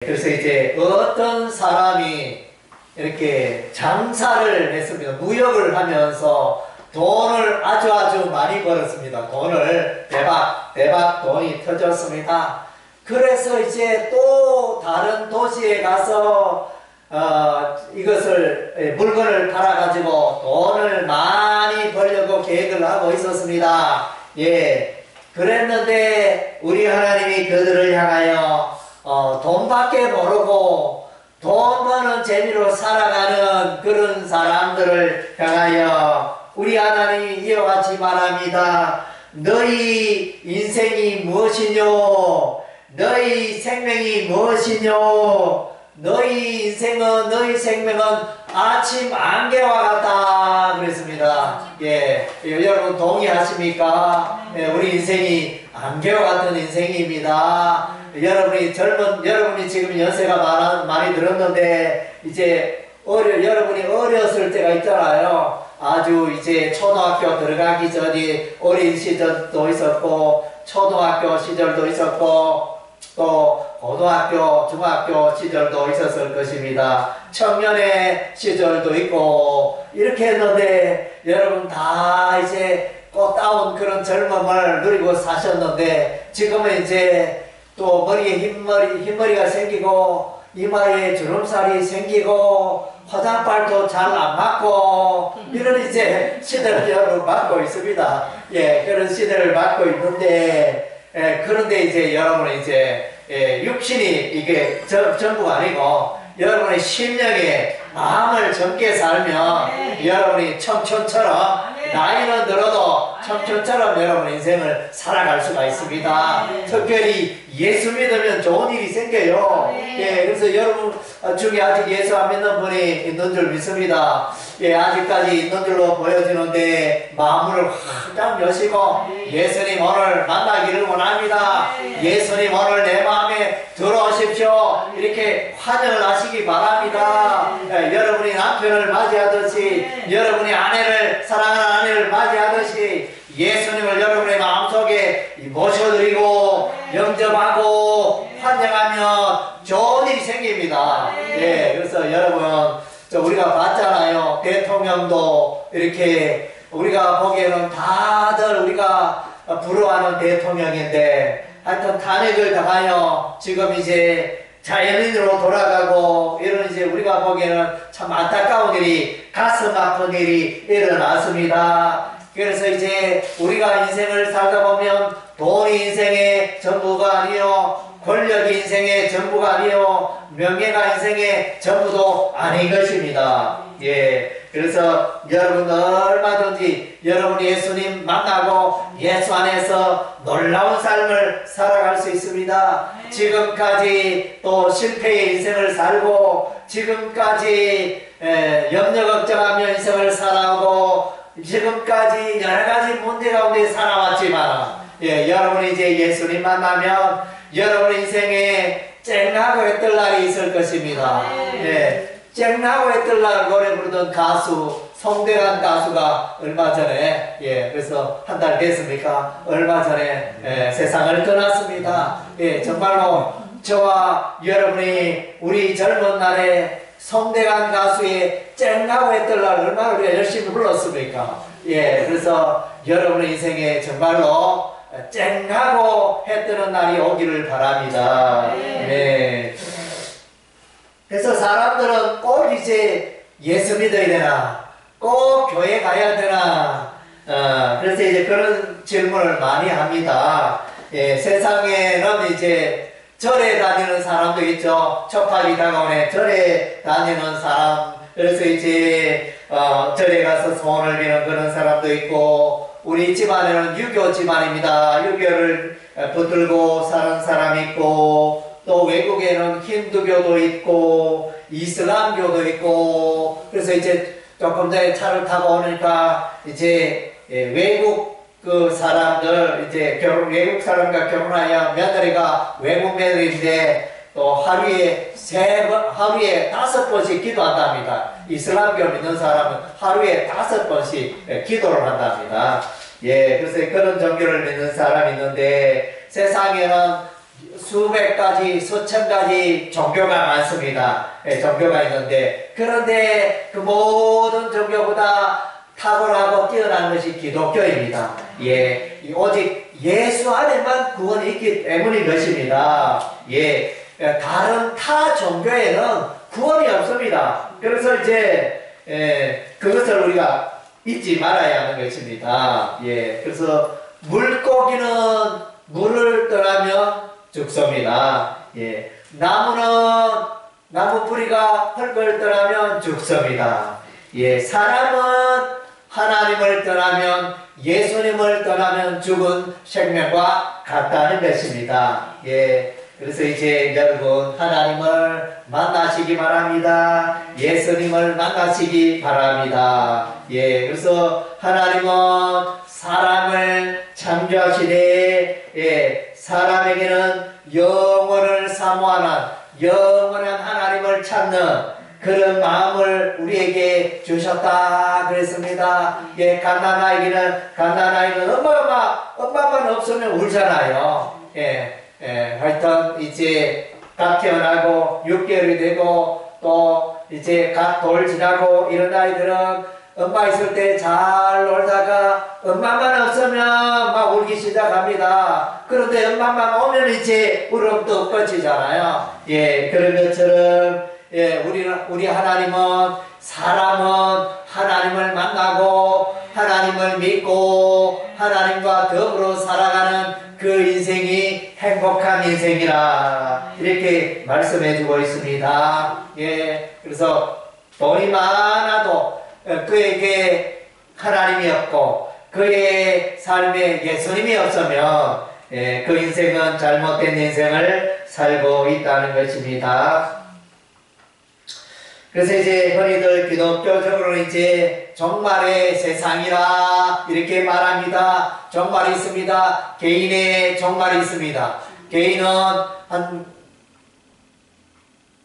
그래서 이제 어떤 사람이 이렇게 장사를 했습니다. 무역을 하면서 돈을 아주 많이 벌었습니다. 돈을 대박 돈이 터졌습니다. 그래서 이제 또 다른 도시에 가서 이것을 물건을 팔아가지고 돈을 많이 벌려고 계획을 하고 있었습니다. 예, 그랬는데 우리 하나님이 그들을 향하여 돈밖에 모르고 돈 버는 재미로 살아가는 그런 사람들을 향하여 우리 하나님이 이와 같이 말합니다. 너희 인생이 무엇이뇨? 너희 생명이 무엇이뇨? 너희 생명은 아침 안개와 같다 그랬습니다. 예, 여러분 동의하십니까? 예, 우리 인생이 안개와 같은 인생입니다. 여러분이 지금 연세가 많이 들었는데 이제 여러분이 어렸을 때가 있잖아요. 아주 이제 초등학교 들어가기 전에 어린 시절도 있었고 초등학교 시절도 있었고 또 고등학교, 중학교 시절도 있었을 것입니다. 청년의 시절도 있고 이렇게 했는데 여러분 다 이제 꽃다운 그런 젊음을 누리고 사셨는데 지금은 이제 또 머리에 흰머리가 생기고 이마에 주름살이 생기고 화장발도 잘 안 맞고 이런 이제 시대를 여러분 맞고 있습니다. 예, 그런 시대를 맞고 있는데 그런데 이제 여러분은 이제 육신이 이게 전부가 아니고 여러분의 심령에 마음을 젊게 살면 여러분이 청춘처럼 나이는 들어도 청춘처럼 여러분 인생을 살아갈 수가 있습니다. 특별히 예수 믿으면 좋은 일이 생겨요. 예, 그래서 여러분 중에 아직 예수 안 믿는 분이 있는 줄 믿습니다. 예, 아직까지 있는 줄로 보여지는데 마음을 활짝 여시고 예수님 오늘 만나기를 원합니다. 예수님 오늘 내 마음에 들어오십시오. 이렇게 환영을 하시기 바랍니다. 예, 여러분이 남편을 맞이하듯이 여러분이 사랑하는 아내를 맞이하듯이 예수님을 여러분의 마음속에 모셔드리고 영접하고 환영하면 좋은 일이 생깁니다. 예, 그래서 여러분 우리가 봤잖아요. 대통령도 이렇게 우리가 보기에는 다들 우리가 부러워하는 대통령인데 하여튼 탄핵을 당하여 지금 이제 자연인으로 돌아가고 이런 이제 우리가 보기에는 참 안타까운 일이 가슴 아픈 일이 일어났습니다. 그래서 이제 우리가 인생을 살다 보면 돈이 인생의 전부가 아니요 권력이 인생의 전부가 아니요 명예가 인생의 전부도 아닌 것입니다. 예, 그래서 여러분 얼마든지 여러분이 예수님 만나고 예수 안에서 놀라운 삶을 살아갈 수 있습니다. 지금까지 또 실패의 인생을 살고 지금까지 염려 걱정하며 인생을 살아오고 지금까지 여러가지 문제 가운데 살아왔지만 예, 여러분이 이제 예수님 만나면 여러분 인생에 쨍하고 했던 날이 있을 것입니다. 예, 쨍하고 했던 날 노래 부르던 가수 송대관 가수가 얼마 전에 그래서 한 달 됐습니까? 얼마 전에 세상을 떠났습니다. 예, 정말로 저와 여러분이 우리 젊은 날에 송대관 가수의 쨍하고 했던 날 얼마나 우리가 열심히 불렀습니까? 예, 그래서 여러분의 인생에 정말로 쨍하고 해 뜨는 날이 오기를 바랍니다. 네. 그래서 사람들은 꼭 이제 예수 믿어야 되나? 꼭 교회 가야 되나? 그래서 이제 그런 질문을 많이 합니다. 예, 세상에는 이제 절에 다니는 사람도 있죠. 초파기 다가오네 절에 다니는 사람. 그래서 이제 절에 가서 소원을 비는 그런 사람도 있고 우리 집안에는 유교 집안입니다. 유교를 붙들고 사는 사람이 있고 또 외국에는 힌두교도 있고 이슬람교도 있고 그래서 이제 조금 전에 차를 타고 오니까 이제 외국 그 사람들 이제 외국 사람과 결혼하여 며느리가 외국 며느리인데 또 하루에 5번씩 기도한답니다. 이슬람교 믿는 사람은 하루에 5번씩 기도를 한답니다. 예, 그래서 그런 종교를 믿는 사람이 있는데 세상에는 수백 가지, 수천 가지 종교가 많습니다. 예, 종교가 있는데, 그런데 그 모든 종교보다 탁월하고 뛰어난 것이 기독교입니다. 예, 오직 예수 안에만 구원이 있기 때문인 것입니다. 예, 다른 타 종교에는 구원이 없습니다. 그래서 이제 그것을 우리가 잊지 말아야 하는 것입니다. 예, 그래서 물고기는 물을 떠나면 죽습니다. 예, 나무 뿌리가 흙을 떠나면 죽습니다. 예, 사람은 하나님을 떠나면, 예수님을 떠나면 죽은 생명과 같다는 것입니다. 예, 그래서 이제 여러분 하나님을 만나시기 바랍니다. 예수님을 만나시기 바랍니다. 예, 그래서 하나님은 사람을 창조하시되, 예, 사람에게는 영원을 사모하는, 영원한 하나님을 찾는 그런 마음을 우리에게 주셨다 그랬습니다. 예, 갓난아이는 엄마만 없으면 울잖아요. 하여튼 이제 갓 태어나고 6개월이 되고 또 이제 갓 돌 지나고 이런 아이들은 엄마 있을 때 잘 놀다가 엄마만 없으면 막 울기 시작합니다. 그런데 엄마만 오면 이제 울음도 꺼지잖아요. 예, 그런 것처럼 예, 우리 하나님은, 사람은 하나님을 만나고 하나님을 믿고 하나님과 더불어 살아가는 그 인생이 행복한 인생이라 이렇게 말씀해 주고 있습니다. 예, 그래서 돈이 많아도 그에게 하나님이 없고 그의 삶에 예수님이 없으면 예, 그 인생은 잘못된 인생을 살고 있다는 것입니다. 그래서 이제 흔히들 기독교적으로는 이제 종말의 세상이라 이렇게 말합니다. 종말이 있습니다. 개인의 종말이 있습니다. 개인은 한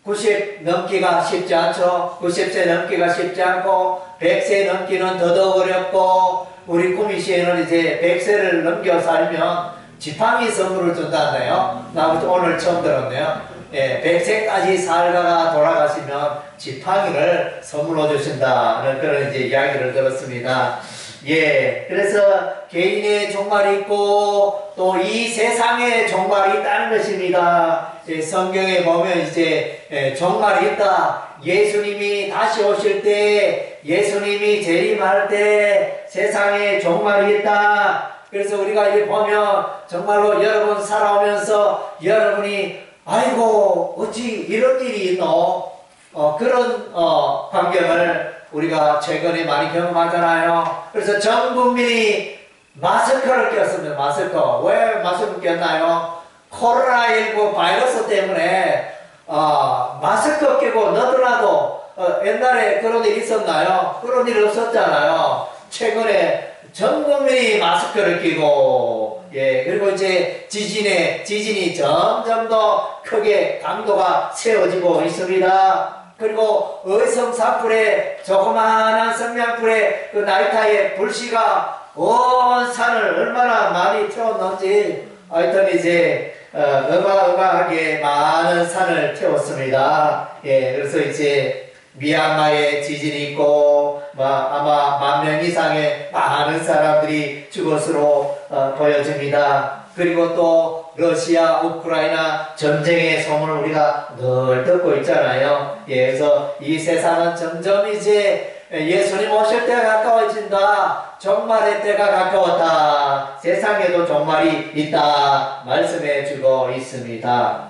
90 넘기가 쉽지 않죠. 90세 넘기가 쉽지 않고 100세 넘기는 더더욱 어렵고 우리 구미시에는 이제 100세를 넘겨 살면 지팡이 선물을 준다네요. 나 오늘 처음 들었네요. 예, 100세까지 살다가 돌아가시면 지팡이를 선물로 주신다는 그런 이제 이야기를 들었습니다. 예, 그래서 개인의 종말이 있고 또 이 세상에 종말이 있다는 것입니다. 성경에 보면 이제 종말이 있다. 예수님이 다시 오실 때, 예수님이 재림할 때 세상에 종말이 있다. 그래서 우리가 이제 보면 정말로 여러분 살아오면서 여러분이 아이고 어찌 이런 일이 있노? 그런 광경을 우리가 최근에 많이 경험하잖아요. 그래서 전 국민이 마스크를 꼈습니다. 마스크. 왜 마스크 꼈나요? 코로나19 바이러스 때문에 마스크 끼고 너도나도 옛날에 그런 일 있었나요? 그런 일 없었잖아요. 최근에 전 국민이 마스크를 끼고, 예, 그리고 이제 지진이 점점 더 크게 강도가 세워지고 있습니다. 그리고 의성산불에 조그마한 성냥불에 그 나이타의 불씨가 온 산을 얼마나 많이 태웠는지, 하여튼 이제 어마어마하게 많은 산을 태웠습니다. 예, 그래서 이제 미얀마에 지진이 있고 아마 10,000명 이상의 많은 사람들이 죽었으로 보여집니다. 그리고 또 러시아, 우크라이나 전쟁의 소문을 우리가 늘 듣고 있잖아요. 예, 그래서 이 세상은 점점 이제 예수님 오실 때가 가까워진다. 종말의 때가 가까웠다. 세상에도 종말이 있다. 말씀해 주고 있습니다.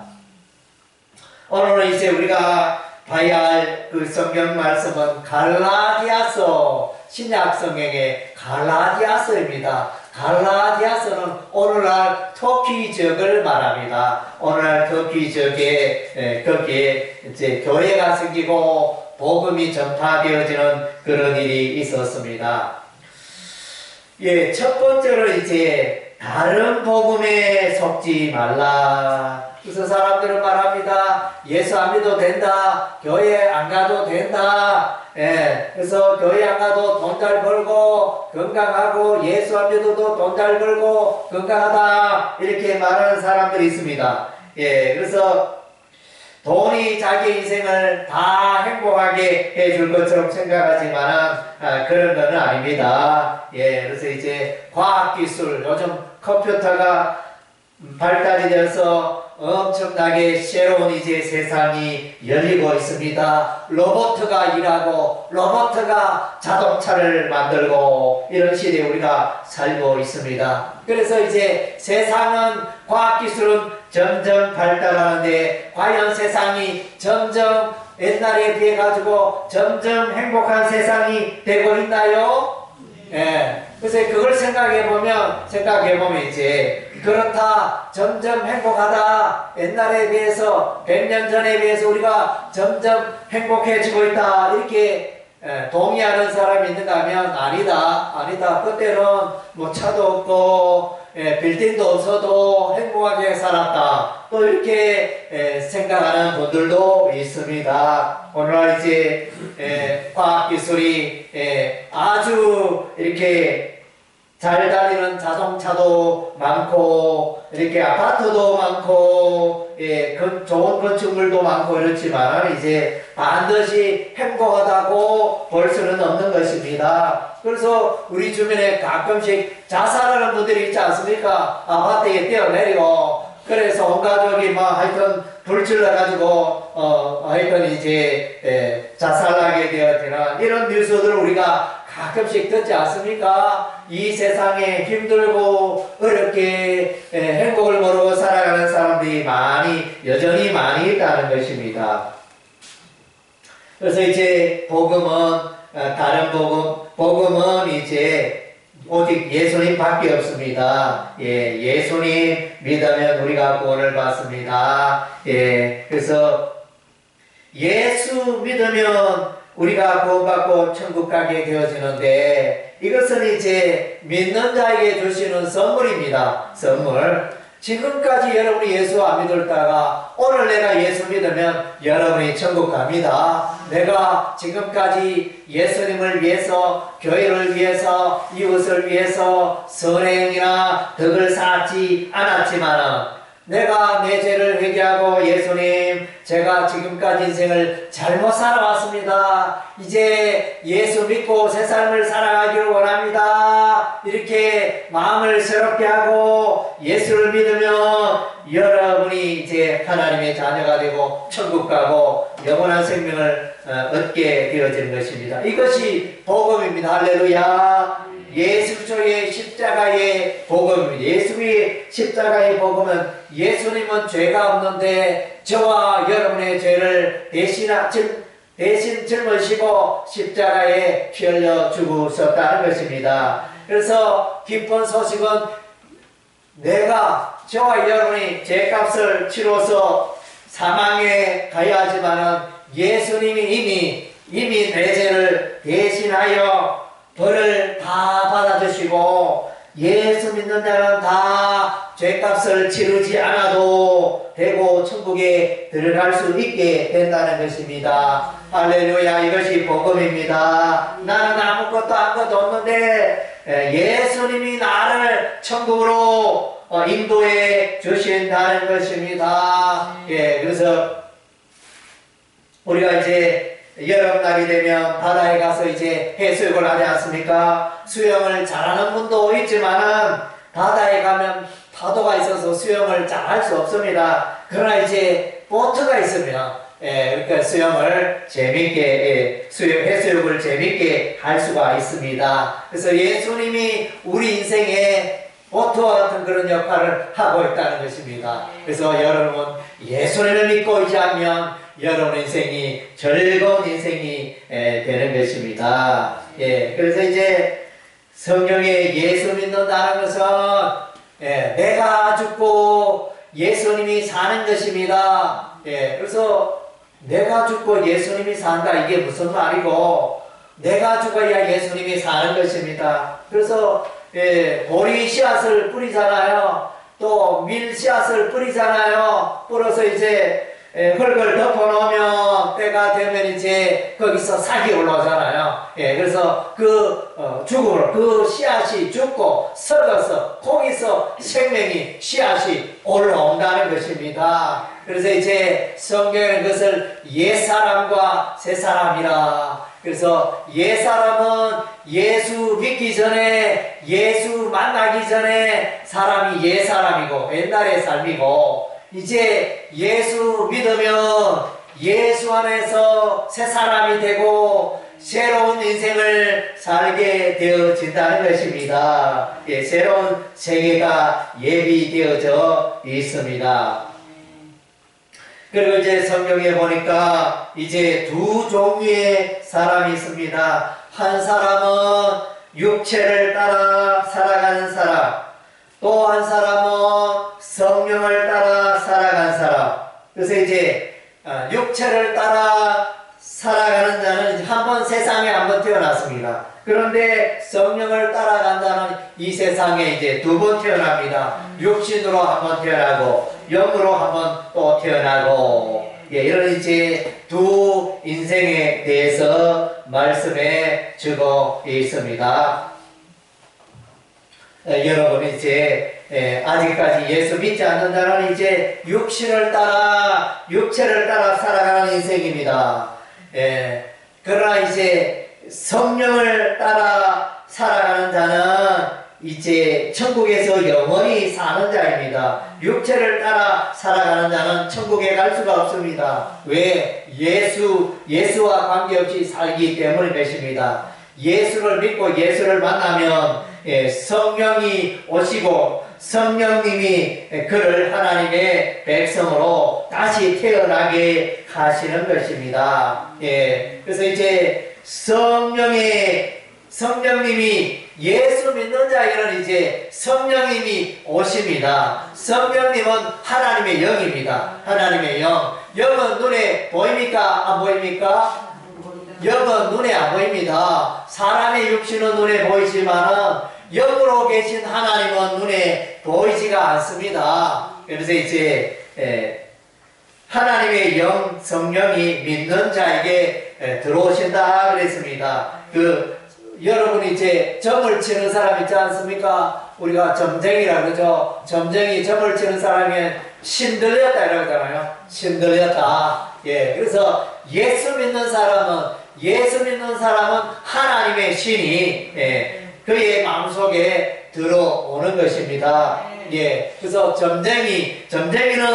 오늘은 이제 우리가 봐야 할 그 성경 말씀은 갈라디아서, 신약 성경의 갈라디아서입니다. 갈라디아서는 오늘날 터키 지역을 말합니다. 오늘날 터키 지역에 거기에 이제 교회가 생기고 복음이 전파되어지는 그런 일이 있었습니다. 예, 첫 번째로 이제 다른 복음에 속지 말라. 그래서 사람들은 말합니다. 예수 안 믿어도 된다. 교회 안 가도 된다. 예, 그래서 교회 안 가도 돈 잘 벌고 건강하고 예수 안 믿어도 돈 잘 벌고 건강하다. 이렇게 말하는 사람들이 있습니다. 예, 그래서 돈이 자기 인생을 다 행복하게 해줄 것처럼 생각하지만 그런 건 아닙니다. 예, 그래서 이제 과학기술, 요즘 컴퓨터가 발달이 되어서 엄청나게 새로운 이제 세상이 열리고 있습니다. 로봇가 일하고 로봇가 자동차를 만들고 이런 시대에 우리가 살고 있습니다. 그래서 이제 세상은 과학기술은 점점 발달하는데 과연 세상이 점점 옛날에 비해 가지고 점점 행복한 세상이 되고 있나요? 예. 그래서 그걸 생각해 보면 이제 그렇다, 점점 행복하다, 옛날에 비해서 100년 전에 비해서 우리가 점점 행복해지고 있다, 이렇게 동의하는 사람이 있는가 하면 아니다. 그때는 뭐 차도 없고 빌딩도 없어도 행복하게 살았다, 또 이렇게 생각하는 분들도 있습니다. 오늘날 이제 과학기술이 아주 이렇게 잘 달리는 자동차도 많고 이렇게 아파트도 많고 좋은 건축물도 많고 이렇지만 이제 반드시 행복하다고 볼 수는 없는 것입니다. 그래서 우리 주변에 가끔씩 자살하는 분들이 있지 않습니까? 아파트에 뛰어내리고 그래서 온 가족이 막 하여튼 불질러가지고 하여튼 이제 자살하게 되어지는 이런 뉴스들을 우리가 가끔씩 듣지 않습니까? 이 세상에 힘들고 어렵게 행복을 모르고 살아가는 사람들이 여전히 많이 있다는 것입니다. 그래서 이제 복음은 다른 복음은 이제 오직 예수님밖에 없습니다. 예수님 믿으면 우리가 구원을 받습니다. 그래서 예수 믿으면 우리가 구원받고 천국 가게 되어지는데 이것은 이제 믿는 자에게 주시는 선물입니다. 선물. 지금까지 여러분이 예수 안 믿었다가 오늘 내가 예수 믿으면 여러분이 천국 갑니다. 내가 지금까지 예수님을 위해서, 교회를 위해서, 이웃을 위해서 선행이나 덕을 쌓지 않았지만은 내가 내 죄를 회개하고 예수님, 제가 지금까지 인생을 잘못 살아왔습니다. 이제 예수 믿고 새 삶을 살아가기를 원합니다. 이렇게 마음을 새롭게 하고 예수를 믿으면 여러분이 이제 하나님의 자녀가 되고 천국 가고 영원한 생명을 얻게 되어지는 것입니다. 이것이 복음입니다. 할렐루야. 예수의 십자가의 복음입니다. 예수의 십자가의 복음은 예수님은 죄가 없는데 저와 여러분의 죄를 대신 짊으시고 십자가에 피 흘려 죽으셨다는 것입니다. 그래서 기쁜 소식은 저와 여러분이 죄값을 치러서 사망에 가야 하지만은 예수님이 이미 내 죄를 대신하여 벌을 다 받아주시고 예수 믿는 자는 다 죄값을 치르지 않아도 되고 천국에 들어갈 수 있게 된다는 것입니다. 할렐루야. 이것이 복음입니다. 나는 아무것도 없는데 예수님이 나를 천국으로 인도해 주신다는 것입니다. 그래서 우리가 이제 여름날이 되면 바다에 가서 이제 해수욕을 하지 않습니까? 수영을 잘하는 분도 있지만은 바다에 가면 파도가 있어서 수영을 잘 할 수 없습니다. 그러나 이제 보트가 있으면 그러니까 수영을 재밌게 해수욕을 재밌게 할 수가 있습니다. 그래서 예수님이 우리 인생에 보트와 같은 그런 역할을 하고 있다는 것입니다. 그래서 여러분 예수님을 믿고 있지 않으면 여러분 인생이 즐거운 인생이 되는 것입니다. 그래서 이제 성경에 예수 믿는다는 것은 내가 죽고 예수님이 사는 것입니다. 그래서 내가 죽고 예수님이 산다, 이게 무슨 말이고 내가 죽어야 예수님이 사는 것입니다. 그래서 보리 씨앗을 뿌리잖아요. 또 밀 씨앗을 뿌리잖아요. 뿌려서 이제 흙을 덮어놓으면 때가 때가 되면 이제 거기서 삭이 올라오잖아요. 예, 그래서 죽음으로 그 씨앗이 죽고 썩어서 거기서 생명이 씨앗이 올라온다는 것입니다. 그래서 이제 성경에는 그것을 옛사람과 새사람이라. 그래서 옛사람은 예수 믿기 전에, 예수 만나기 전에 사람이 옛사람이고 옛날의 삶이고, 이제 예수 믿으면 예수 안에서 새사람이 되고 새로운 인생을 살게 되어진다는 것입니다. 예, 새로운 세계가 예비되어져 있습니다. 그리고 이제 성경에 보니까 이제 두 종류의 사람이 있습니다. 한 사람은 육체를 따라 살아가는 사람, 또 한 사람은 성령을 따라 살아가는 사람. 그래서 이제 육체를 따라 살아가는 자는 한번 세상에 한번 태어났습니다. 그런데 성령을 따라간다는 이 세상에 이제 두 번 태어납니다. 육신으로 한번 태어나고 영으로 한번 또 태어나고, 예, 이런 이제 두 인생에 대해서 말씀해 주고 있습니다. 여러분 이제 아직까지 예수 믿지 않는 자는 이제 육체를 따라 살아가는 인생입니다. 그러나 이제 성령을 따라 살아가는 자는 이제 천국에서 영원히 사는 자입니다. 육체를 따라 살아가는 자는 천국에 갈 수가 없습니다. 왜? 예수와 관계없이 살기 때문인 것입니다. 예수를 믿고 예수를 만나면 성령이 오시고 성령님이 그를 하나님의 백성으로 다시 태어나게 하시는 것입니다. 그래서 이제 성령님이 예수 믿는 자에게는 이제 성령님이 오십니다. 성령님은 하나님의 영입니다. 하나님의 영. 영은 눈에 보입니까? 안 보입니까? 영은 눈에 안 보입니다. 사람의 육신은 눈에 보이지만은 영으로 계신 하나님은 눈에 보이지가 않습니다. 그래서 이제 하나님의 영, 성령이 믿는 자에게 들어오신다 그랬습니다. 여러분이 이제 점을 치는 사람 있지 않습니까? 우리가 점쟁이라 그러죠. 점쟁이 점을 치는 사람이 신들렸다 이러잖아요. 신들렸다. 예, 그래서 예수 믿는 사람은 하나님의 신이 그의 마음속에 들어오는 것입니다. 예, 그래서 점쟁이는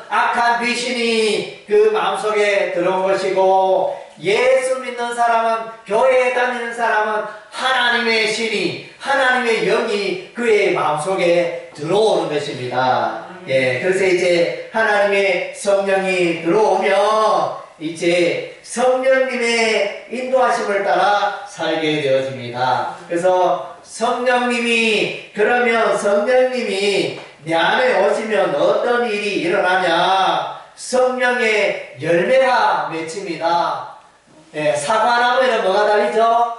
악한 귀신이 그 마음속에 들어온 것이고, 예수 믿는 사람은, 교회에 다니는 사람은 하나님의 신이, 하나님의 영이 그의 마음속에 들어오는 것입니다. 예, 그래서 이제 하나님의 성령이 들어오면 이제 성령님의 인도하심을 따라 살게 되어집니다. 그래서 성령님이 내 안에 오시면 어떤 일이 일어나냐? 성령의 열매가 맺힙니다. 사과나무에는 뭐가 달리죠?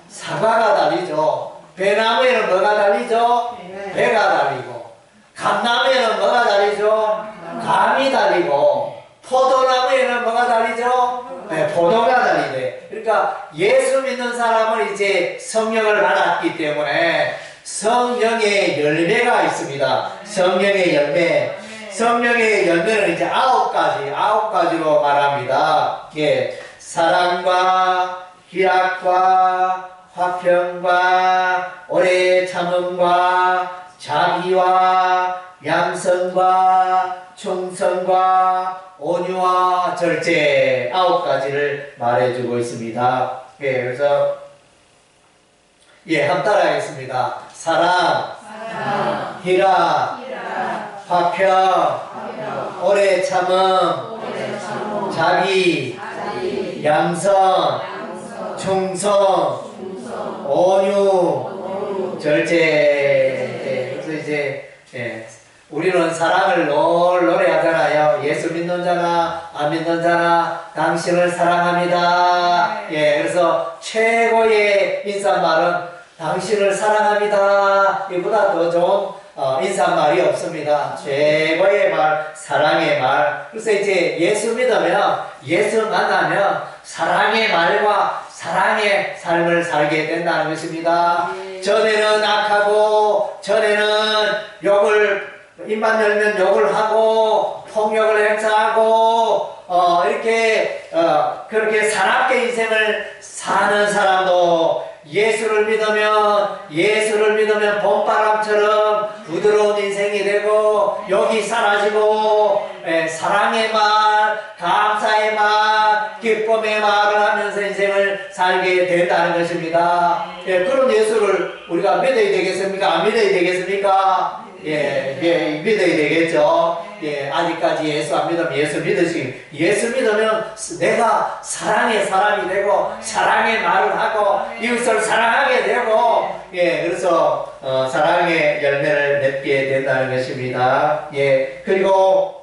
사과가 달리죠. 배나무에는 뭐가 달리죠? 배가 달리고, 감나무에는 뭐가 달리죠? 감이 달리고, 포도나무에는 뭐가 달리죠? 포도가 달리네. 그러니까 예수 믿는 사람은 이제 성령을 받았기 때문에 성령의 열매가 있습니다. 성령의 열매. 성령의 열매는 이제 9가지로 말합니다. 예, 사랑과 희락과 화평과 오래 참음과 자비와 양선과 충성과 온유와 절제, 9가지를 말해주고 있습니다. 예, 그래서 한번 따라하겠습니다. 사랑, 희락, 화평, 오래 참음, 자비, 양선, 충성, 온유, 절제. 그래서 이제 우리는 사랑을 노래하잖아요. 예수 믿는 자나 안 믿는 자나 당신을 사랑합니다. 예, 그래서 최고의 인사말은 당신을 사랑합니다. 이보다 더 좋은 인사말이 없습니다. 최고의 말, 사랑의 말. 그래서 이제 예수 믿으면, 예수 만나면 사랑의 말과 사랑의 삶을 살게 된다는 것입니다. 전에는 악하고, 전에는 입만 열면 욕을 하고, 폭력을 행사하고, 그렇게 사납게 인생을 사는 사람도 예수를 믿으면 봄바람처럼 부드러운 인생이 되고, 욕이 사라지고, 사랑의 말, 감사의 말, 기쁨의 말을 하면서 인생을 살게 된다는 것입니다. 그런 예수를 우리가 믿어야 되겠습니까? 안 믿어야 되겠습니까? 믿어야 되겠죠. 아직까지 예수 안 믿으면 예수 믿으면 내가 사랑의 사람이 되고, 사랑의 말을 하고, 이웃을 사랑하게 되고, 그래서, 사랑의 열매를 맺게 된다는 것입니다. 그리고,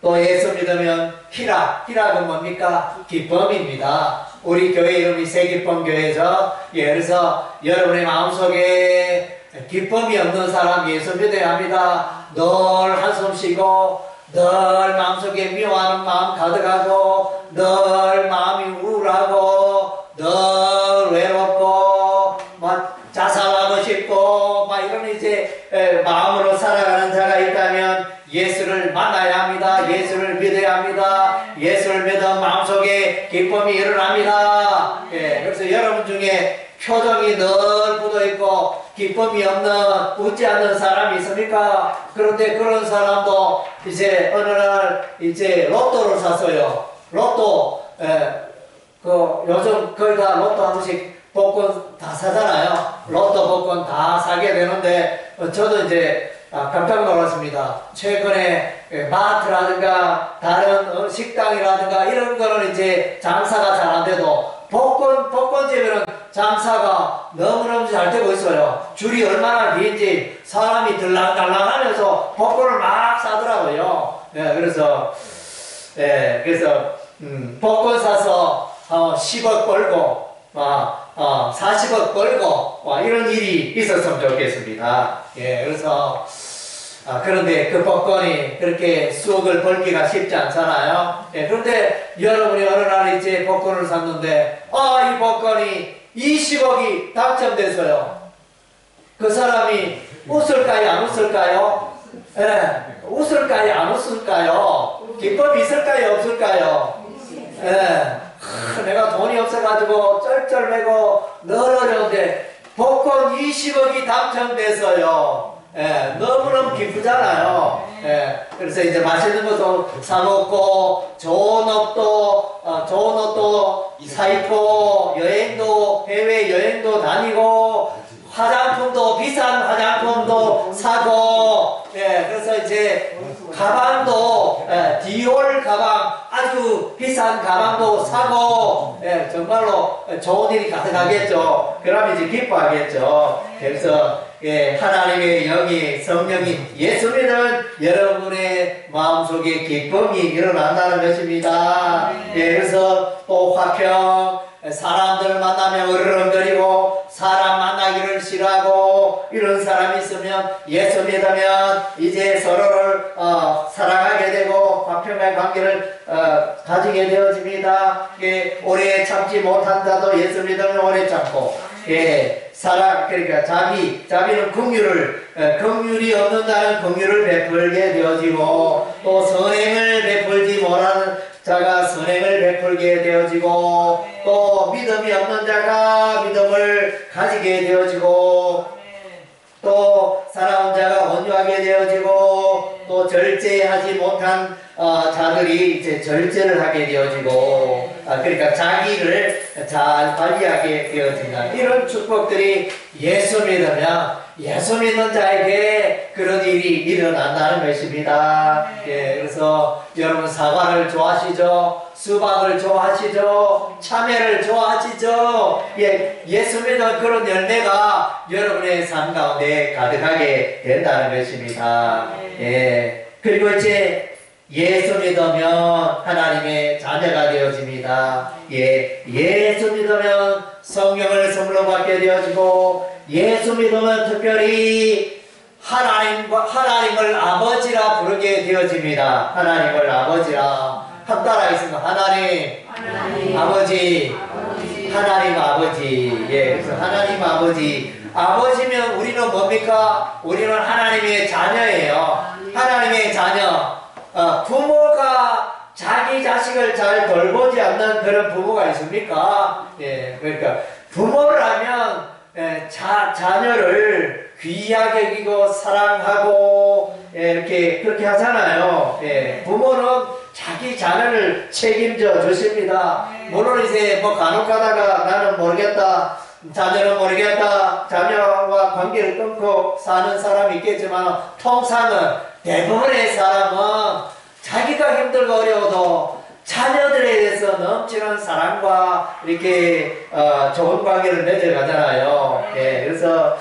또 예수 믿으면 희락은 뭡니까? 기쁨입니다. 우리 교회 이름이 새기쁨교회죠. 그래서 여러분의 마음속에 기쁨이 없는 사람 예수 믿어야 합니다. 늘 한숨 쉬고, 늘 마음속에 미워하는 마음 가득하고, 늘 마음이 우울하고, 늘 외롭고, 자살하고 싶고, 이런 이제 마음으로 살아가는 자가 있다면 예수를 만나야 합니다. 예수를 믿어야 합니다. 예수를 믿어 마음속에 기쁨이 일어납니다. 그래서 여러분 중에 표정이 늘 굳어있고 기쁨이 없는, 웃지 않는 사람이 있습니까? 그런데 그런 사람도 이제 어느 날 이제 로또를 샀어요. 로또, 요즘 거의 다 로또 한 번씩 복권 다 사잖아요. 로또 복권 다 사게 되는데, 저도 이제 깜짝 놀랐습니다. 최근에 마트라든가 다른 식당이라든가 이런 거는 이제 장사가 잘 안 돼도 복권집에는 장사가 너무너무 잘 되고 있어요. 줄이 얼마나 긴지 사람이 들락달락 하면서 복권을 막 사더라고요. 그래서 복권 사서 10억 벌고 40억 벌고 이런 일이 있었으면 좋겠습니다. 그래서 그런데 그 복권이 그렇게 수억을 벌기가 쉽지 않잖아요. 그런데 여러분이 어느 날 이제 복권을 샀는데 이 복권이 20억이 당첨돼서요. 그 사람이 웃을까요? 안 웃을까요? 웃을까요? 안 웃을까요? 기쁨이 있을까요? 없을까요? 내가 돈이 없어가지고 쩔쩔매고 늘 어려운데 복권 20억이 당첨돼서요. 너무너무 기쁘잖아요. 그래서 이제 맛있는 것도 사먹고, 좋은 옷도 사입고, 여행도, 해외여행도 다니고, 비싼 화장품도 사고, 그래서 이제 가방도, 디올 가방, 아주 비싼 가방도 사고, 정말로 좋은 일이 가득하겠죠. 그러면 이제 기뻐하겠죠. 그래서 하나님의 영이, 성령이 예수 믿는 여러분의 마음속에 기쁨이 일어난다는 것입니다. 그래서 또 화평, 사람들 만나면 으르렁거리고 사람 만나기를 싫어하고 이런 사람이 있으면 예수 믿으면 이제 서로를 사랑하게 되고 화평의 관계를 가지게 되어집니다. 오래 참지 못한 자도 예수 믿으면 오래 참고, 그러니까 자비는 긍휼이 없는 자는 긍휼을 베풀게 되어지고, 또 선행을 베풀지 못하는 자가 선행을 베풀게 되어지고, 또 믿음이 없는 자가 믿음을 가지게 되어지고, 또 사나운 자가 온유하게 되어지고, 또 절제하지 못한 자들이 이제 절제를 하게 되어지고, 그러니까 자기를 잘 관리하게 되어진다. 이런 축복들이 예수 믿는 자에게 그런 일이 일어난다는 것입니다. 그래서 여러분 사과를 좋아하시죠? 수박을 좋아하시죠? 참외를 좋아하시죠? 예수 믿는 그런 열매가 여러분의 삶 가운데 가득하게 된다는 것입니다. 그리고 이제 예수 믿으면 하나님의 자녀가 되어집니다. 예수 믿으면 성령을 선물로 받게 되어지고, 예수 믿으면 특별히 하나님을 아버지라 부르게 되어집니다. 하나님을 아버지라. 한 따라 하겠습니다. 하나님 아버지. 하나님 아버지. 예, 그래서 하나님 아버지. 아버지면 우리는 뭡니까? 우리는 하나님의 자녀예요. 하나님의 자녀. 부모가 자기 자식을 잘 돌보지 않는 그런 부모가 있습니까? 예, 그러니까 부모라면 자녀를 귀하게 여기고 사랑하고 이렇게 그렇게 하잖아요. 예, 부모는 자기 자녀를 책임져 주십니다. 물론 이제 뭐 간혹가다가 나는 모르겠다, 자녀는 모르겠다, 자녀와 관계를 끊고 사는 사람이 있겠지만 통상은 대부분의 사람은 자기가 힘들고 어려워도 자녀들에 대해서 넘치는 사랑과 이렇게 좋은 관계를 맺어가잖아요. 예, 그래서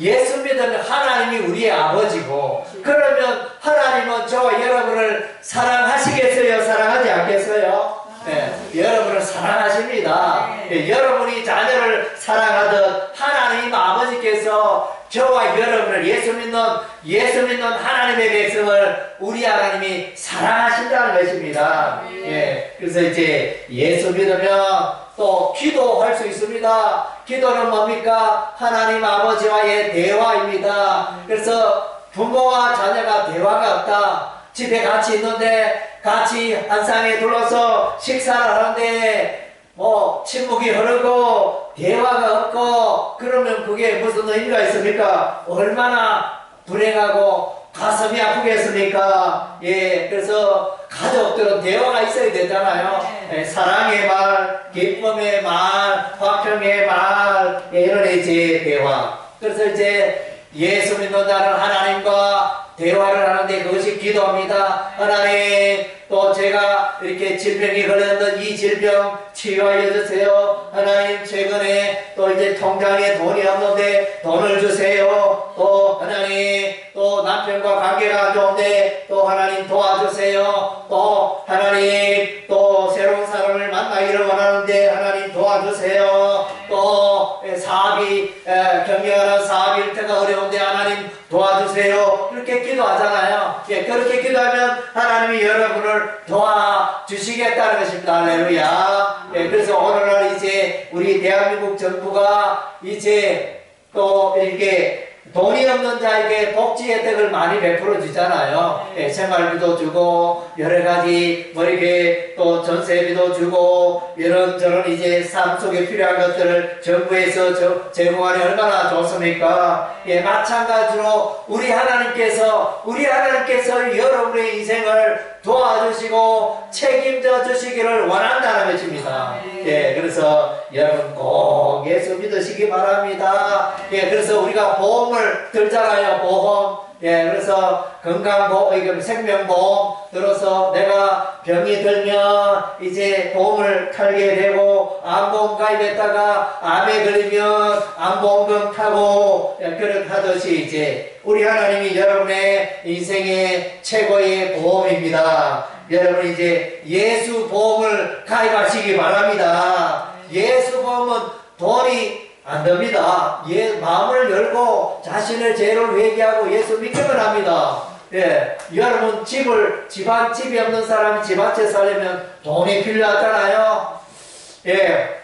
예수 믿으면 하나님이 우리의 아버지고, 그러면 하나님은 저와 여러분을 사랑하시겠어요? 사랑하지 않겠어요? 예, 여러분을 사랑하십니다. 예, 여러분이 자녀를 사랑하듯 하나님 아버지께서 저와 여러분을 예수 믿는 하나님의 백성을 우리 하나님이 사랑하신다는 것입니다. 예, 그래서 이제 예수 믿으면 또 기도할 수 있습니다. 기도는 뭡니까? 하나님 아버지와의 대화입니다. 그래서 부모와 자녀가 대화가 없다. 집에 같이 있는데 같이 한 상에 둘러서 식사를 하는데 뭐 침묵이 흐르고 대화가 없고, 그러면 그게 무슨 의미가 있습니까? 얼마나 불행하고 가슴이 아프겠습니까? 예, 그래서 가족들은 대화가 있어야 되잖아요. 예, 사랑의 말, 기쁨의 말, 화평의 말, 예, 이런 이제 대화. 그래서 이제 예수 믿는 자는 하나님과 대화를 하는데 그것이 기도입니다. 하나님, 또 제가 이렇게 질병이 걸렸던 이 질병 치유하여 주세요. 하나님, 최근에 또 이제 통장에 돈이 없는데 돈을 주세요. 또 하나님, 또 남편과 관계가 안 좋은데 또 하나님 도와주세요. 또 하나님, 또 새로운 사람을 만나기를 원하는데 하나님 도와주세요. 또 사업이 경영하는 사업이 일때가 어려운데 하나님 도와주세요. 이렇게 기도하잖아요. 예, 그렇게 기도하면 하나님이 여러분을 도와주시겠다는 것입니다. 할렐루야. 예, 그래서 오늘날 이제 우리 대한민국 정부가 이제 또 이렇게 돈이 없는 자에게 복지 혜택을 많이 베풀어 주잖아요. 예, 생활비도 주고 여러가지 뭐 이렇게 또 전세비도 주고 이런저런 이제 삶 속에 필요한 것들을 정부에서 제공하니 얼마나 좋습니까? 예, 마찬가지로 우리 하나님께서 여러분의 인생을 도와주시고 책임져 주시기를 원한다는 것입니다. 예, 그래서 여러분 꼭 예수 믿으시기 바랍니다. 예, 그래서 우리가 보험을 들잖아요. 보험. 예, 그래서 건강보험, 생명보험 들어서 내가 병이 들면 이제 보험을 탈게 되고, 암보험 가입했다가 암에 걸리면 암보험금 타고, 예, 그렇게 하듯이 이제 우리 하나님이 여러분의 인생의 최고의 보험입니다. 여러분 이제 예수 보험을 가입하시기 바랍니다. 예수 보험은 돈이 안 됩니다. 예, 마음을 열고 자신의 죄를 회개하고 예수 믿기만 합니다. 예, 여러분 집이 없는 사람이 집 한 채 살려면 돈이 필요하잖아요. 예,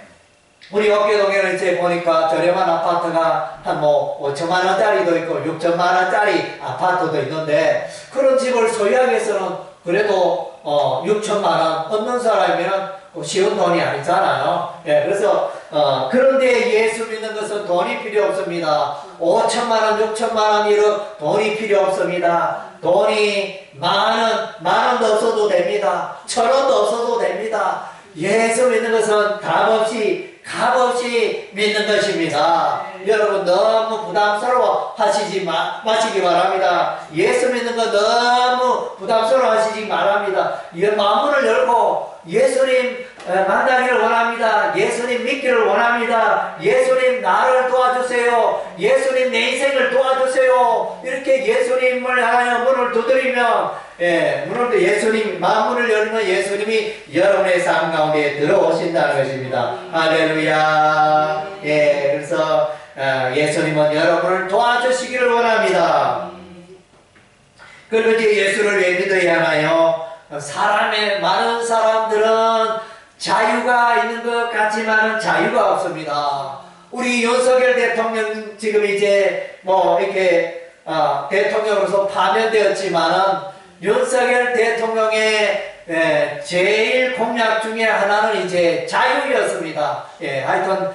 우리 어깨동에는 이제 보니까 저렴한 아파트가 한 뭐 5천만 원짜리도 있고 6천만 원짜리 아파트도 있는데, 그런 집을 소유하기 위해서는 그래도 6천만 원 없는 사람이면 쉬운 돈이 아니잖아요. 예, 그래서 그런데 예수 믿는 것은 돈이 필요 없습니다. 5천만 원, 6천만 원 이런 돈이 필요 없습니다. 돈이 만 원도 없어도 됩니다. 1,000원도 없어도 됩니다. 예수 믿는 것은 값없이 믿는 것입니다. 여러분 너무 부담스러워 하시지 마시기 바랍니다. 예수 믿는 거 너무 부담스러워 하시지 바랍니다. 마음을 열고 예수님 만나기를 원합니다. 예수님 믿기를 원합니다. 예수님 나를 도와주세요. 예수님 내 인생을 도와주세요. 이렇게 예수님을 향하여 문을 두드리면, 예, 마음문을 열면 예수님이 여러분의 삶 가운데 들어오신다는 것입니다. 할렐루야. 예, 그래서 예수님은 여러분을 도와주시기를 원합니다. 그리고 이제 예수를 왜 믿어야 하나요? 많은 사람들은 자유가 있는 것 같지만은 자유가 없습니다. 우리 윤석열 대통령 지금 이제 이렇게 대통령으로서 파면되었지만은 윤석열 대통령의 제일 공약 중에 하나는 이제 자유였습니다. 하여튼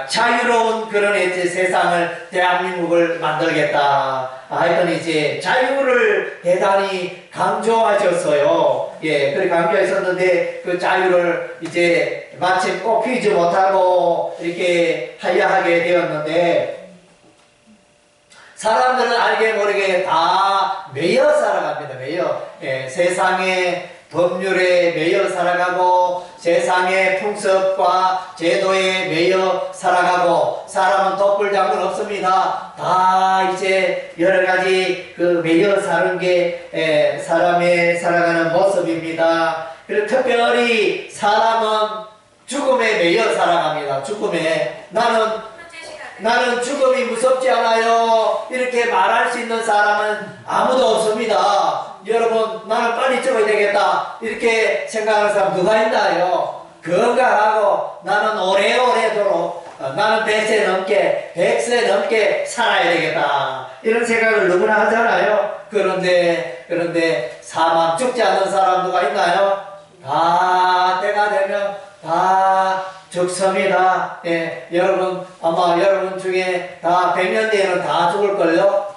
자유로운 그런 이제 세상을 대한민국을 만들겠다. 하여튼 이제 자유를 대단히 강조하셨어요. 그렇게 강조했었는데 그 자유를 이제 마침 꼽히지 못하고 이렇게 하야하게 되었는데 사람들은 알게 모르게 다 매여 살아갑니다. 세상의 법률에 매여 살아가고 세상의 풍습과 제도에 매여 살아가고 사람은 덮을장군 없습니다. 다 이제 여러가지 그 매여 사는 게 사람의 살아가는 모습입니다. 그리고 특별히 사람은 죽음에 매여 살아갑니다. 죽음에 나는 죽음이 무섭지 않아요. 이렇게 말할 수 있는 사람은 아무도 없습니다. 여러분, 나는 빨리 죽어야 되겠다. 이렇게 생각하는 사람 누가 있나요? 건강하고 나는 오래오래도록 나는 100세 넘게 살아야 되겠다. 이런 생각을 누구나 하잖아요. 그런데 사망 죽지 않는 사람 누가 있나요? 다 때가 되면 다 죽습니다. 여러분, 아마 여러분 중에 다 100년 뒤에는 다 죽을걸요?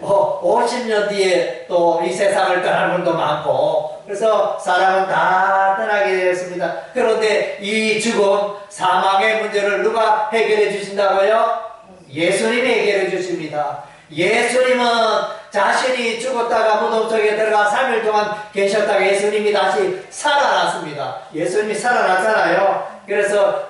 50년 뒤에 또 이 세상을 떠날 분도 많고, 그래서 사람은 다 떠나게 되었습니다. 그런데 이 죽음, 사망의 문제를 누가 해결해 주신다고요? 예수님이 해결해 주십니다. 예수님은 자신이 죽었다가 무덤 속에 들어가 3일 동안 계셨다가 예수님이 다시 살아났습니다. 예수님이 살아났잖아요. 그래서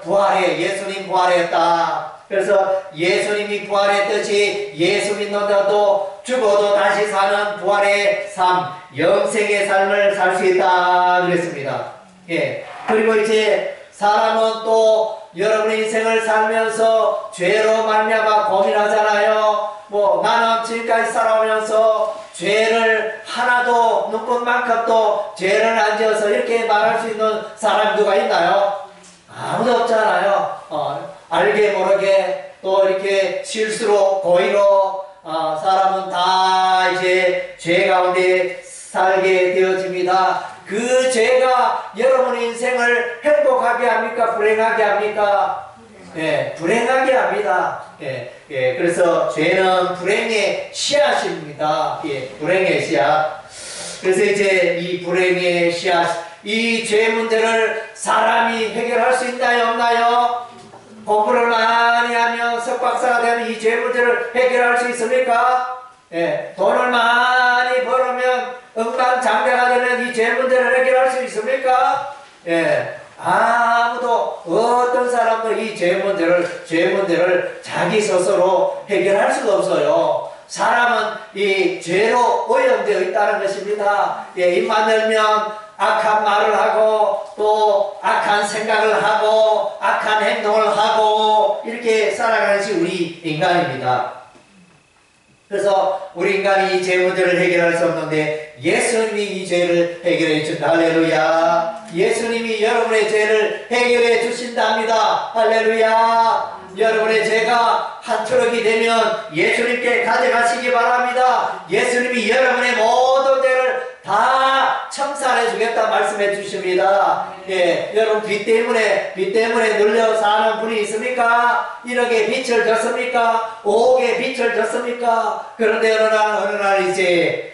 예수님 부활했다. 그래서 예수님이 부활했듯이 예수 믿는 자도 죽어도 다시 사는 부활의 삶, 영생의 삶을 살 수 있다 그랬습니다. 그리고 이제 사람은 또 여러분의 인생을 살면서 죄로 말미암아 고민하잖아요. 나는 지금까지 살아오면서 죄를 하나도 눈꽃만큼도 죄를 안 지어서 이렇게 말할 수 있는 사람이 누가 있나요? 아무도 없잖아요. 알게 모르게 또 이렇게 실수로 고의로 사람은 다 이제 죄 가운데 살게 되어집니다. 그 죄가 여러분의 인생을 행복하게 합니까? 불행하게 합니까? 불행하게 합니다. 그래서 죄는 불행의 씨앗입니다. 불행의 씨앗. 그래서 이제 이 불행의 씨앗, 이 죄 문제를 사람이 해결할 수 있나요? 없나요? 공부를 많이 하면 석박사가 되면 이 죄 문제를 해결할 수 있습니까? 돈을 많이 벌으면 억만장자가 되면 이 죄 문제를 해결할 수 있습니까? 아무도 어떤 사람도 이 죄 문제를 자기 스스로 해결할 수가 없어요. 사람은 이 죄로 오염되어 있다는 것입니다. 입만 열면 악한 말을 하고 또 악한 생각을 하고 악한 행동을 하고 이렇게 살아가는 것이 우리 인간입니다. 그래서 우리 인간이 이 죄 문제를 해결할 수 없는데 예수님이 이 죄를 해결해 주신다. 할렐루야. 예수님이 여러분의 죄를 해결해 주신답니다. 할렐루야. 여러분의 죄가 한 트럭이 되면 예수님께 가져가시기 바랍니다. 예수님이 여러분의 모든 죄를 다 청산해 주겠다 말씀해 주십니다. 여러분 빚 때문에 눌려 사는 분이 있습니까? 1억의 빚을 졌습니까? 5억의 빚을 졌습니까? 그런데 어느 날 이제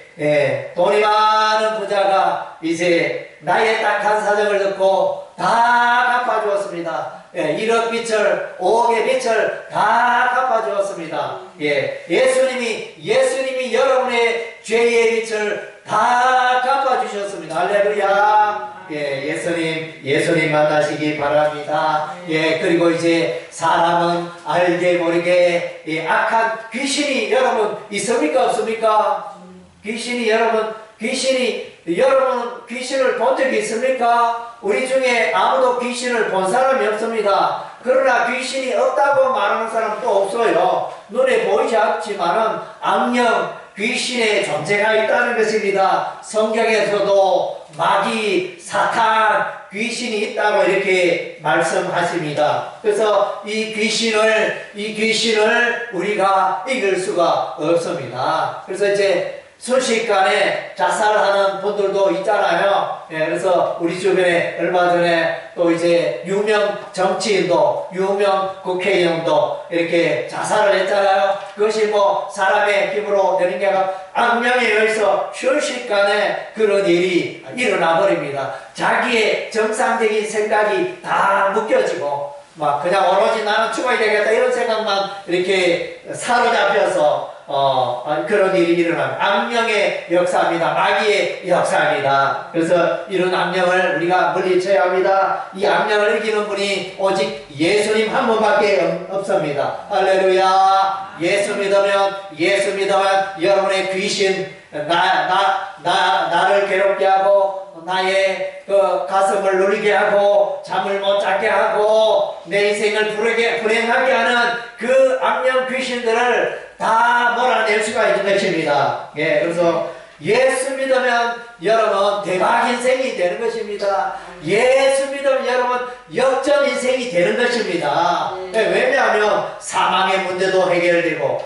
돈이 많은 부자가 이제 나의 딱한 사정을 듣고 다 갚아주었습니다. 1억 빚을 5억의 빚을 다 갚아주었습니다. 예수님이 여러분의 죄의 빚을 다 갚아주셨습니다. 할렐루야. 예수님 만나시기 바랍니다. 그리고 이제 사람은 알게 모르게 악한 귀신이 여러분 있습니까? 없습니까? 여러분 귀신을 본 적이 있습니까? 우리 중에 아무도 귀신을 본 사람이 없습니다. 그러나 귀신이 없다고 말하는 사람은 또 없어요. 눈에 보이지 않지만은 악령, 귀신의 존재가 있다는 것입니다. 성경에서도 마귀, 사탄, 귀신이 있다고 이렇게 말씀하십니다. 그래서 이 귀신을 우리가 이길 수가 없습니다. 그래서 이제 순식간에 자살하는 분들도 있잖아요. 예, 그래서 우리 주변에 얼마 전에 또 이제 유명 정치인도, 유명 국회의원도 이렇게 자살을 했잖아요. 그것이 뭐 사람의 힘으로 되는 게 아니라 악령에 의해서 순식간에 그런 일이 일어나 버립니다. 자기의 정상적인 생각이 다 묶여지고 막 그냥 오로지 나는 죽어야 되겠다 이런 생각만 이렇게 사로잡혀서 그런 일이 일어납니다. 악령의 역사입니다. 마귀의 역사입니다. 그래서 이런 악령을 우리가 물리쳐야 합니다. 이 악령을 이기는 분이 오직 예수님 한 분밖에 없습니다. 할렐루야. 예수 믿으면 여러분의 귀신 나를 괴롭게 하고 나의 그 가슴을 누리게 하고 잠을 못 자게 하고 내 인생을 불행하게 하는 그 악령 귀신들을 다 몰아낼 수가 있는 것입니다. 예, 그래서 예수 믿으면 여러분 대박 인생이 되는 것입니다. 예수 믿으면 여러분 역전 인생이 되는 것입니다. 예, 왜냐하면 사망의 문제도 해결되고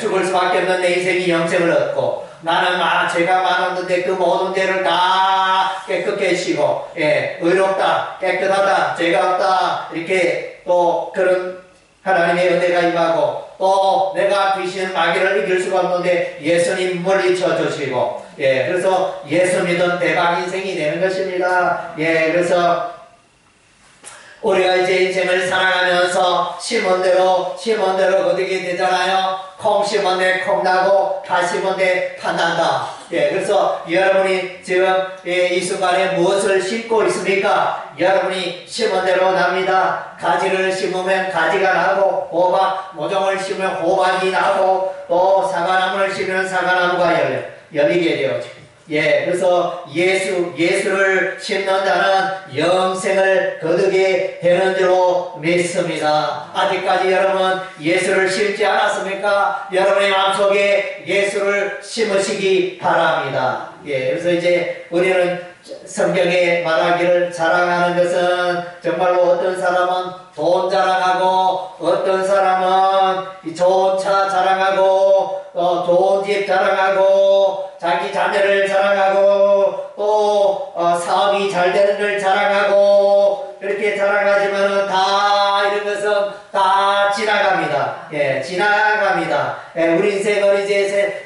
죽을 수밖에 없는 내 인생이 영생을 얻고 나는 죄가 많았는데 그 모든 죄를 다 깨끗게 하시고 의롭다, 깨끗하다, 죄가 없다 이렇게 또 그런 하나님의 은혜가 임하고 또 내가 귀신 마귀를 이길 수가 없는데 예수님 물리쳐 주시고 그래서 예수 믿은 대박 인생이 되는 것입니다. 그래서 우리가 이제 인생을 살아가면서 심은 대로 거두게 되잖아요. 콩 심은 데 콩 나고 파 심은 데 파 난다. 그래서 여러분이 지금 이 순간에 무엇을 심고 있습니까? 여러분이 심은 대로 납니다. 가지를 심으면 가지가 나고 호박 모종을 심으면 호박이 나고 또 사과나무를 심으면 사과나무가 열리게 되어지고 그래서 예수를 심는 자는 영생을 거두게 되는 줄로 믿습니다. 아직까지 여러분 예수를 심지 않았습니까? 여러분의 마음속에 예수를 심으시기 바랍니다. 그래서 이제 우리는 성경에 말하기를 자랑하는 것은 정말로 어떤 사람은 돈 자랑하고 어떤 사람은 좋은 차 자랑하고 좋은 집 자랑하고 자기 자녀를 자랑하고 또 사업이 잘 되는 걸 자랑하고 이렇게 자랑하지만은 다 이런 것은 다 지나갑니다. 지나갑니다. 우리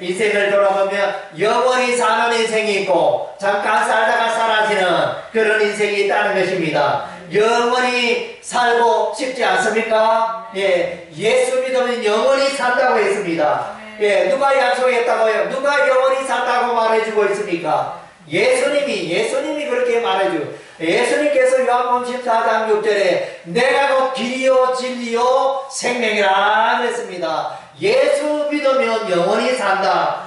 인생을 돌아보면 영원히 사는 인생이 있고 잠깐 살다가 사라지는 그런 인생이 있다는 것입니다. 영원히 살고 싶지 않습니까? 예수 믿으면 영원히 산다고 했습니다. 누가 약속했다고요? 누가 영원히 산다고 말해주고 있습니까? 예수님이 그렇게 말해주고 예수님께서 요한복음 14장 6절에 내가 곧 길이요 진리요 생명이라 그랬습니다. 예수 믿으면 영원히 산다.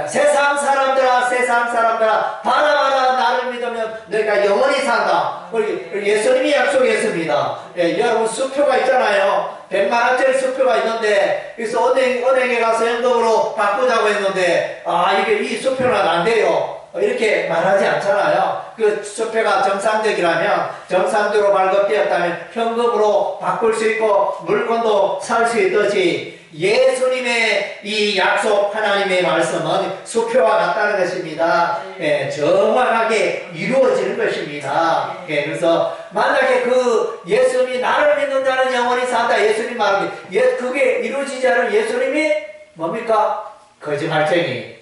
세상 사람들아 바라봐라 나를 믿으면 너희가 영원히 산다. 예수님이 약속했습니다. 여러분 수표가 있잖아요. 100만원짜리 수표가 있는데 그래서 은행에 가서 현금으로 바꾸자고 했는데 이게 이 수표는 안 돼요. 이렇게 말하지 않잖아요. 그 수표가 정상적이라면 정상적으로 발급되었다면 현금으로 바꿀 수 있고 물건도 살 수 있듯이 예수님의 이 약속 하나님의 말씀은 수표와 같다는 것입니다. 정확하게 이루어지는 것입니다. 그래서 만약에 그 예수님이 나를 믿는 자는 영원히 산다 예수님 말하기 그게 이루어지지 않은 예수님이 뭡니까? 거짓말쟁이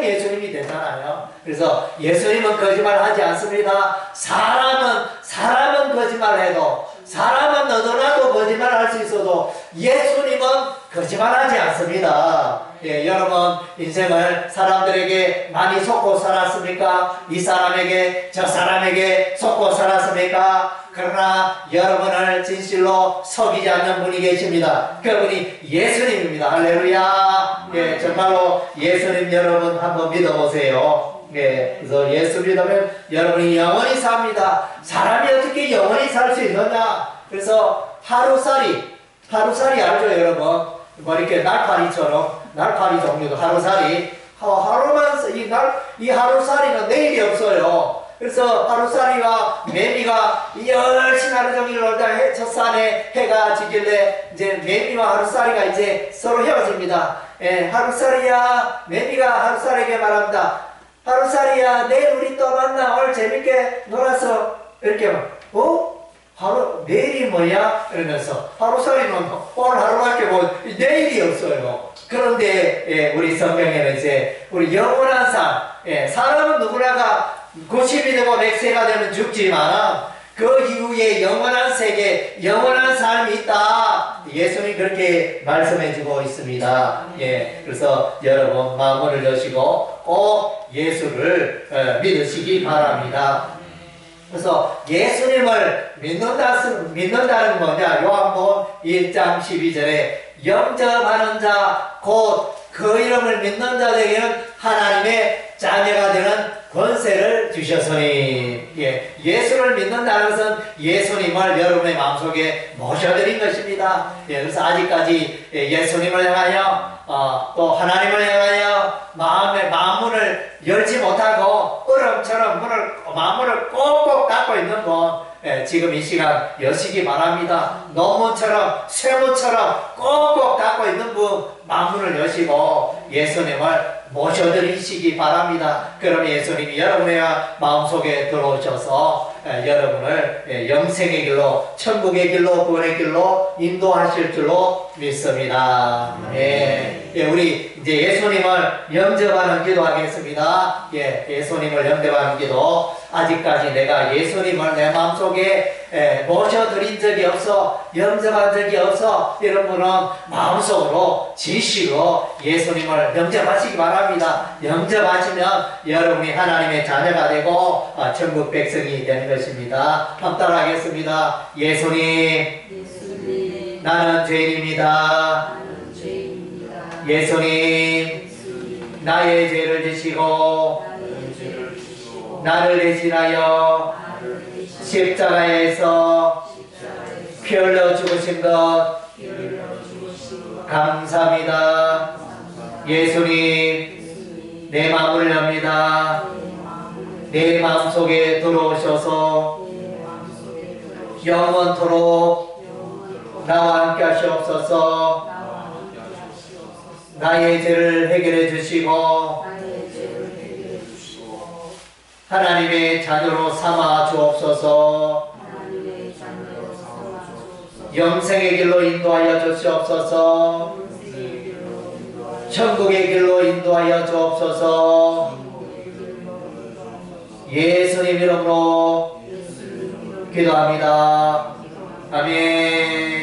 예수님이 되잖아요. 그래서 예수님은 거짓말하지 않습니다. 사람은 거짓말해도 사람은 너도나도 거짓말할 수 있어도 예수님은 거짓말하지 않습니다. 여러분 인생을 사람들에게 많이 속고 살았습니까? 이 사람에게 저 사람에게 속고 살았습니까? 그러나 여러분을 진실로 속이지 않는 분이 계십니다. 그분이 예수님입니다. 할렐루야. 정말로 예수님 여러분 한번 믿어보세요. 그래서 예수 믿으면 여러분이 영원히 삽니다. 사람이 어떻게 영원히 살 수 있느냐? 그래서 하루살이 알죠, 여러분? 뭐 이렇게 날파리 종류도 하루살이. 하루만 이 하루살이는 내일이 없어요. 그래서 하루살이와 매미가 열심히 하루 종일 놀다 첫산에 해가 지길래 이제 매미와 하루살이가 이제 서로 헤어집니다. 예, 하루살이야, 매미가 하루살이에게 말합니다. 하루살이야, 내일 우리 또 만나. 오늘 재밌게 놀아서. 이렇게 내일이 뭐야? 이러면서 하루살이는 오늘 하루밖에 내일이 없어요. 그런데 예, 우리 성경에는 이제 우리 영원한 삶, 예, 사람은 누구나가 90이 되고 100세가 되면 죽지만 그 이후에 영원한 세계, 영원한 삶이 있다. 예수님이 그렇게 말씀해주고 있습니다. 예, 그래서 여러분 마음을 여시고 꼭 예수를 믿으시기 바랍니다. 그래서 예수님을 믿는다는 뭐냐? 요한복음 1장 12절에 영접하는 자 곧 그 이름을 믿는 자에게는 하나님의 자녀가 되는 권세를 주셨으니. 예, 예수를 믿는다는 것은 예수님을 여러분의 마음속에 모셔드린 것입니다. 예, 그래서 아직까지 예수님을 향하여 또 하나님을 향하여 마음문을 열지 못하고 얼음처럼 마음문을 꼭꼭 닫고 있는 분, 지금 이 시간 여시기 바랍니다. 논문처럼 쇠문처럼 꼭꼭 닫고 있는 분 마음문을 여시고 예수님을 모셔드리시기 바랍니다. 그럼 예수님이 여러분의 마음속에 들어오셔서 여러분을 영생의 길로, 천국의 길로, 구원의 길로 인도하실 줄로 믿습니다. 예, 우리 이제 예수님을 영접하는 기도 하겠습니다. 예, 예수님을 영접하는 기도. 아직까지 내가 예수님을 내 마음속에 모셔드린 적이 없어, 영접한 적이 없어, 이런 분은 마음속으로 진실로 예수님을 영접하시기 바랍니다. 영접하시면 여러분이 하나님의 자녀가 되고 천국 백성이 되는 것입니다. 함 따라하겠습니다. 예수님, 나는 죄인입니다. 예수님, 나의 죄를 지시고 나를 대신하여 십자가에서 피 흘려 죽으신 것 감사합니다. 예수님, 내 마음을 엽니다. 내 마음속에 들어오셔서 영원토록 나와 함께 하시옵소서. 나의 죄를 해결해 주시고 하나님의 자녀로 삼아 주옵소서. 영생의 길로 인도하여 주시옵소서. 천국의 길로 인도하여 주옵소서. 예수님 이름으로 기도합니다. 아멘.